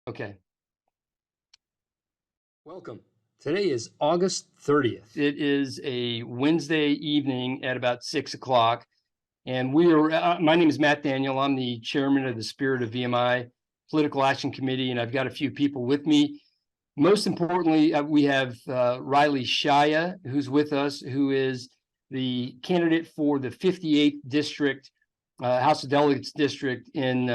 Okay. Welcome. Today is August 30th. It is a Wednesday evening at about 6 o'clock. And we are, my name is Matt Daniel. I'm the chairman of the Spirit of VMI Political Action Committee, and I've got a few people with me. Most importantly, we have Riley Shaia, who's with us, who is the candidate for the 58th District, House of Delegates District in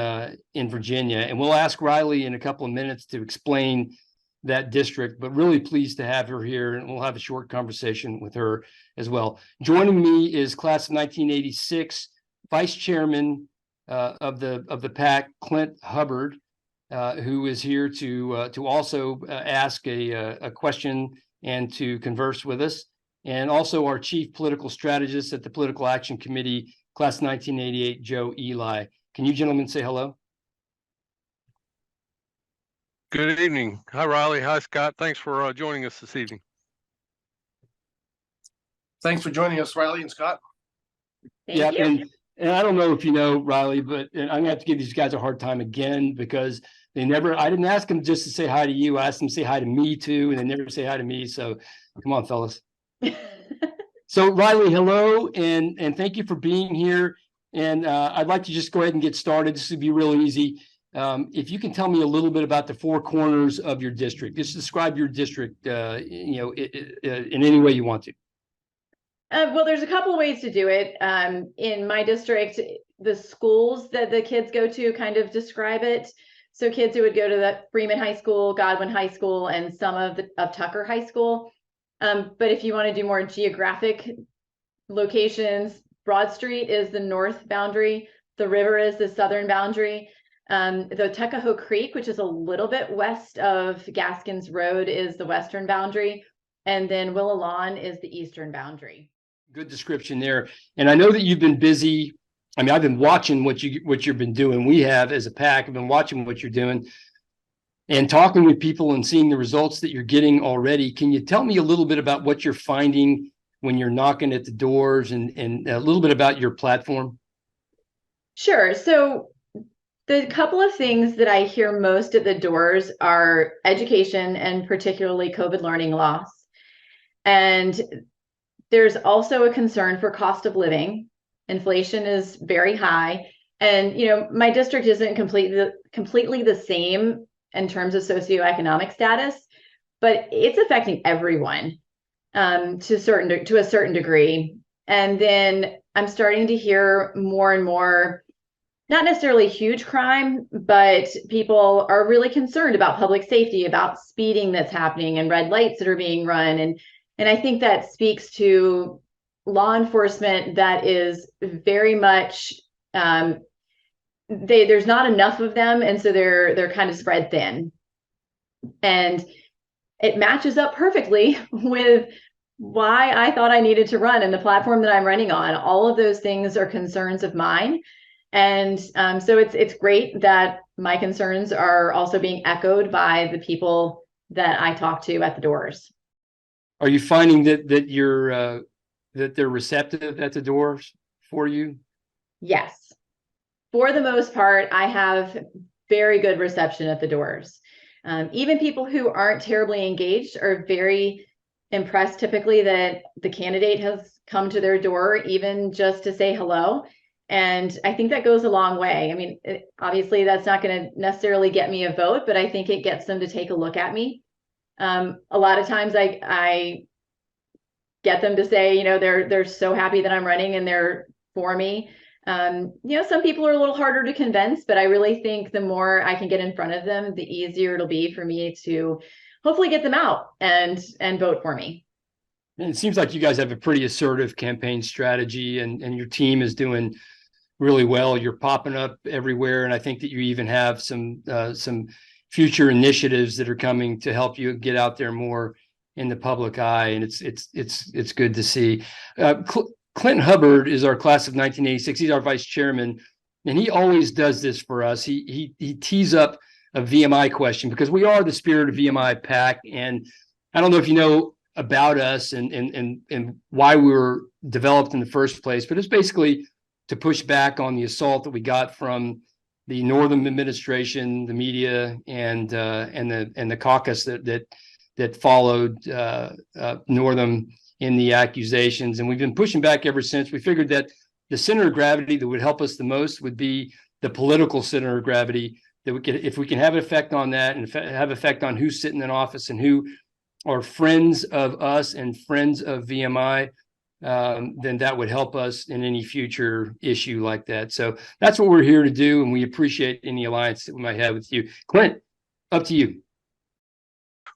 Virginia. And we'll ask Riley in a couple of minutes to explain that district, but really pleased to have her here, and we'll have a short conversation with her as well. Joining me is class of 1986 vice chairman of the PAC, Clint Hubbard, who is here to also ask a question and to converse with us, and also our chief political strategist at the Political Action Committee, class 1988, Joe Eli. Can you gentlemen say hello? Good evening. Hi, Riley. Hi, Scott. Thanks for joining us this evening. Thanks for joining us, Riley and Scott. Thank you. And I don't know if you know, Riley, but I'm gonna have to give these guys a hard time again because I didn't ask them just to say hi to you. I asked them to say hi to me too, and they never say hi to me. So come on, fellas. So Riley, hello, and thank you for being here. And I'd like to just go ahead and get started. This would be real easy. If you can tell me a little bit about the four corners of your district, just describe your district, in any way you want to. Well, there's a couple of ways to do it. In my district, the schools that the kids go to kind of describe it. So kids who would go to the Freeman High School, Godwin High School, and some of Tucker High School. But if you want to do more geographic locations, Broad Street is the north boundary. The river is the southern boundary. The Tuckahoe Creek, which is a little bit west of Gaskins Road, is the western boundary. And then Willow Lawn is the eastern boundary. Good description there. And I know that you've been busy. I mean, I've been watching what you've been doing. We have, as a PAC, have been watching what you're doing and talking with people and seeing the results that you're getting already. Can you tell me a little bit about what you're finding when you're knocking at the doors, and a little bit about your platform? Sure. So the couple of things that I hear most at the doors are education, and particularly COVID learning loss. And there's also a concern for cost of living. Inflation is very high. And, my district isn't completely the same in terms of socioeconomic status, but it's affecting everyone to a certain degree. And then I'm starting to hear more and more, not necessarily huge crime, but people are really concerned about public safety, about speeding that's happening and red lights that are being run. And I think that speaks to law enforcement that is very much, there's not enough of them. And so they're kind of spread thin. And it matches up perfectly with why I thought I needed to run and the platform that I'm running on. All of those things are concerns of mine. And so it's great that my concerns are also being echoed by the people that I talk to at the doors. Are you finding that you're that they're receptive at the doors for you? Yes. For the most part, I have very good reception at the doors. Even people who aren't terribly engaged are very impressed typically that the candidate has come to their door, even just to say hello. And I think that goes a long way. I mean, obviously that's not going to necessarily get me a vote, but I think it gets them to take a look at me. A lot of times I get them to say, they're so happy that I'm running and they're for me. Some people are a little harder to convince, but I really think the more I can get in front of them, the easier it'll be for me to hopefully get them out and vote for me. And it seems like you guys have a pretty assertive campaign strategy, and your team is doing really well. You're popping up everywhere, and I think that you even have some future initiatives that are coming to help you get out there more in the public eye, and it's good to see. Clint Hubbard is our class of 1986. He's our vice chairman, and he always does this for us. He tees up a VMI question because we are the Spirit of VMI PAC, and I don't know if you know about us and why we were developed in the first place, but it's basically to push back on the assault that we got from the Northam administration, the media, and the caucus that followed Northam in the accusations. And we've been pushing back ever since. We figured that the center of gravity that would help us the most would be the political center of gravity, that we could, if we can have an effect on that and have effect on who's sitting in office and who are friends of us and friends of VMI, then that would help us in any future issue like that. So that's what we're here to do, and we appreciate any alliance that we might have with you. Clint, up to you.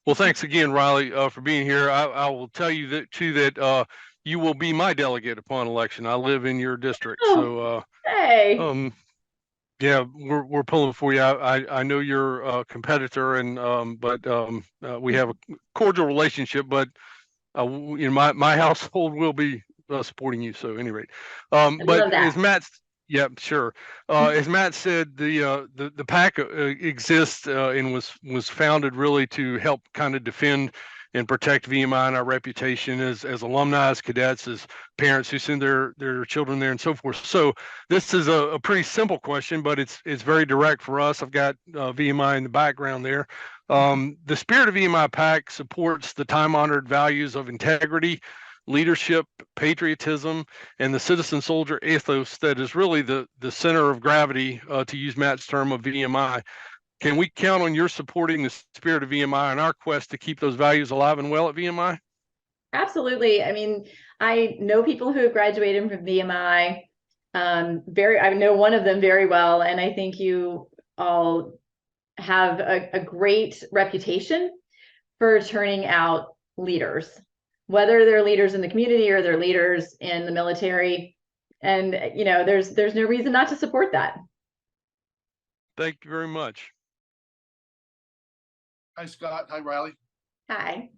Well, thanks again, Riley, for being here. I will tell you that too, that you will be my delegate upon election. I live in your district, so hey. yeah, we're pulling for you. I know you're a competitor, and but we have a cordial relationship. But my household will be supporting you. So, at any rate, but as Matt's, yeah, sure. As Matt said, the PAC exists and was founded really to help kind of defend and protect VMI and our reputation as alumni, as cadets, as parents who send their children there, and so forth. So this is a pretty simple question, but it's very direct for us. I've got VMI in the background there. The spirit of VMI PAC supports the time-honored values of integrity, leadership, patriotism, and the citizen soldier ethos that is really the center of gravity, to use Matt's term, of VMI. Can we count on your supporting the spirit of VMI and our quest to keep those values alive and well at VMI? Absolutely. I mean, I know people who have graduated from VMI. I know one of them very well, and I think you all have a great reputation for turning out leaders, whether they're leaders in the community or they're leaders in the military. And there's no reason not to support that. Thank you very much. Hi, Scott. Hi, Riley. Hi.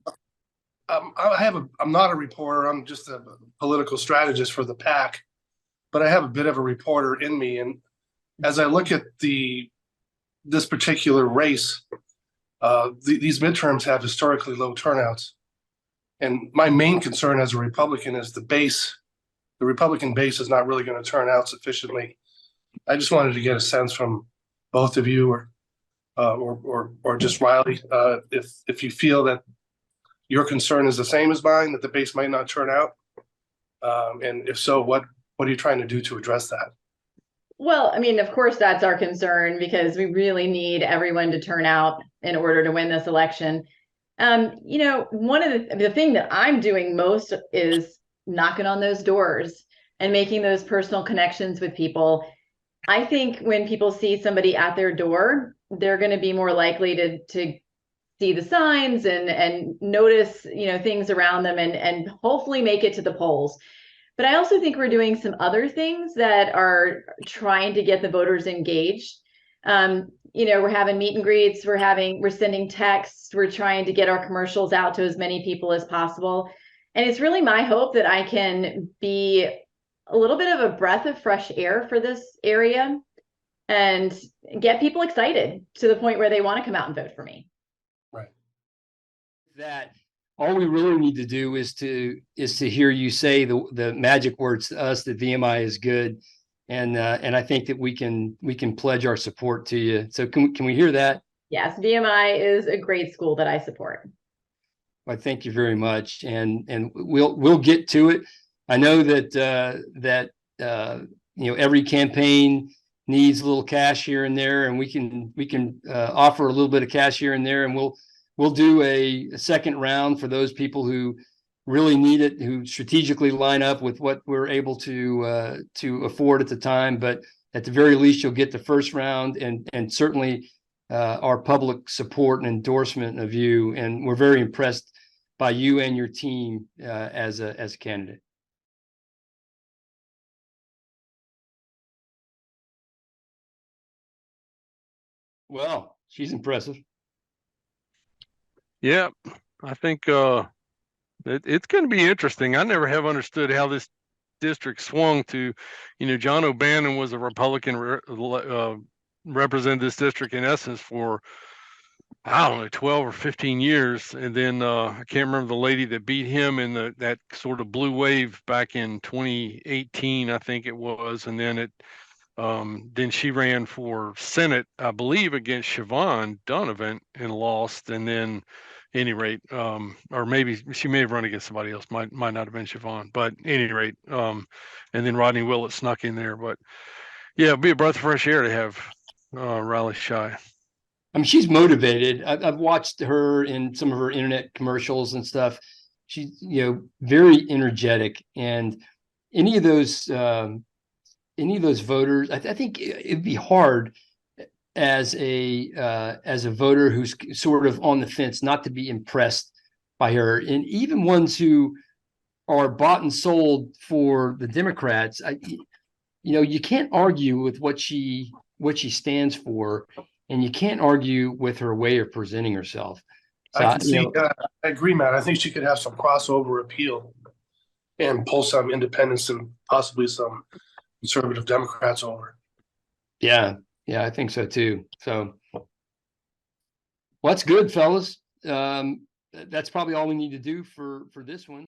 I'm not a reporter. I'm just a political strategist for the PAC, but I have a bit of a reporter in me. And as I look at this particular race, these midterms have historically low turnouts. And my main concern as a Republican is the base. The Republican base is not really going to turn out sufficiently. I just wanted to get a sense from both of you, or just Riley, if you feel that your concern is the same as mine, that the base might not turn out, and if so, what are you trying to do to address that? Well, I mean, of course, that's our concern, because we really need everyone to turn out in order to win this election. One of the thing that I'm doing most is knocking on those doors and making those personal connections with people. I think when people see somebody at their door, they're going to be more likely to see the signs and notice, things around them, and hopefully make it to the polls. But I also think we're doing some other things that are trying to get the voters engaged. We're having meet and greets, we're sending texts, we're trying to get our commercials out to as many people as possible. And it's really my hope that I can be a little bit of a breath of fresh air for this area and get people excited to the point where they want to come out and vote for me. Right. That all we really need to do is to hear you say the magic words to us that VMI is good, and I think that we can pledge our support to you. So can we hear that? Yes, VMI is a great school that I support. Well, thank you very much, and we'll get to it. I know that every campaign needs a little cash here and there, and we can offer a little bit of cash here and there, and we'll do a second round for those people who really need it, who strategically line up with what we're able to afford at the time. But at the very least, you'll get the first round, and certainly our public support and endorsement of you. And we're very impressed by you and your team as a candidate. Well, she's impressive. Yeah, I think it's going to be interesting. I never have understood how this district swung to, John O'Bannon was a Republican, represented this district in essence for, I don't know, 12 or 15 years. And then I can't remember the lady that beat him in that sort of blue wave back in 2018, I think it was. And then Then she ran for Senate, I believe, against Siobhan Donovan and lost. And then, any rate, or maybe she may have run against somebody else. Might not have been Siobhan, but any rate, and then Rodney Willett snuck in there. But yeah, it'd be a breath of fresh air to have Riley Shaia. I mean, she's motivated. I've watched her in some of her internet commercials and stuff. She's, very energetic, and any of those voters, I think it'd be hard as a voter who's sort of on the fence not to be impressed by her. And even ones who are bought and sold for the Democrats, you can't argue with what she stands for, and you can't argue with her way of presenting herself. So, I agree, Matt. I think she could have some crossover appeal and pull some independents and possibly some conservative Democrats over. Yeah, I think so too. So, well, that's good, fellas. That's probably all we need to do for this one.